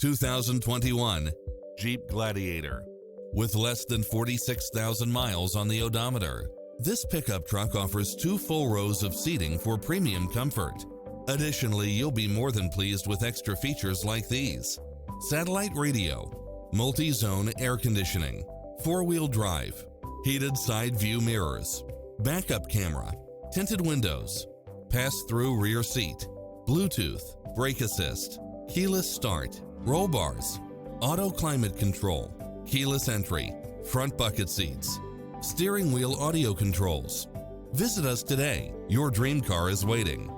2021 Jeep Gladiator. With less than 46,000 miles on the odometer, this pickup truck offers 2 full rows of seating for premium comfort. Additionally, you'll be more than pleased with extra features like these: satellite radio, multi-zone air conditioning, 4-wheel drive, heated side view mirrors, backup camera, tinted windows, pass-through rear seat, Bluetooth, brake assist, keyless start, roll bars, auto climate control, keyless entry, front bucket seats, steering wheel audio controls. Visit us today. Your dream car is waiting.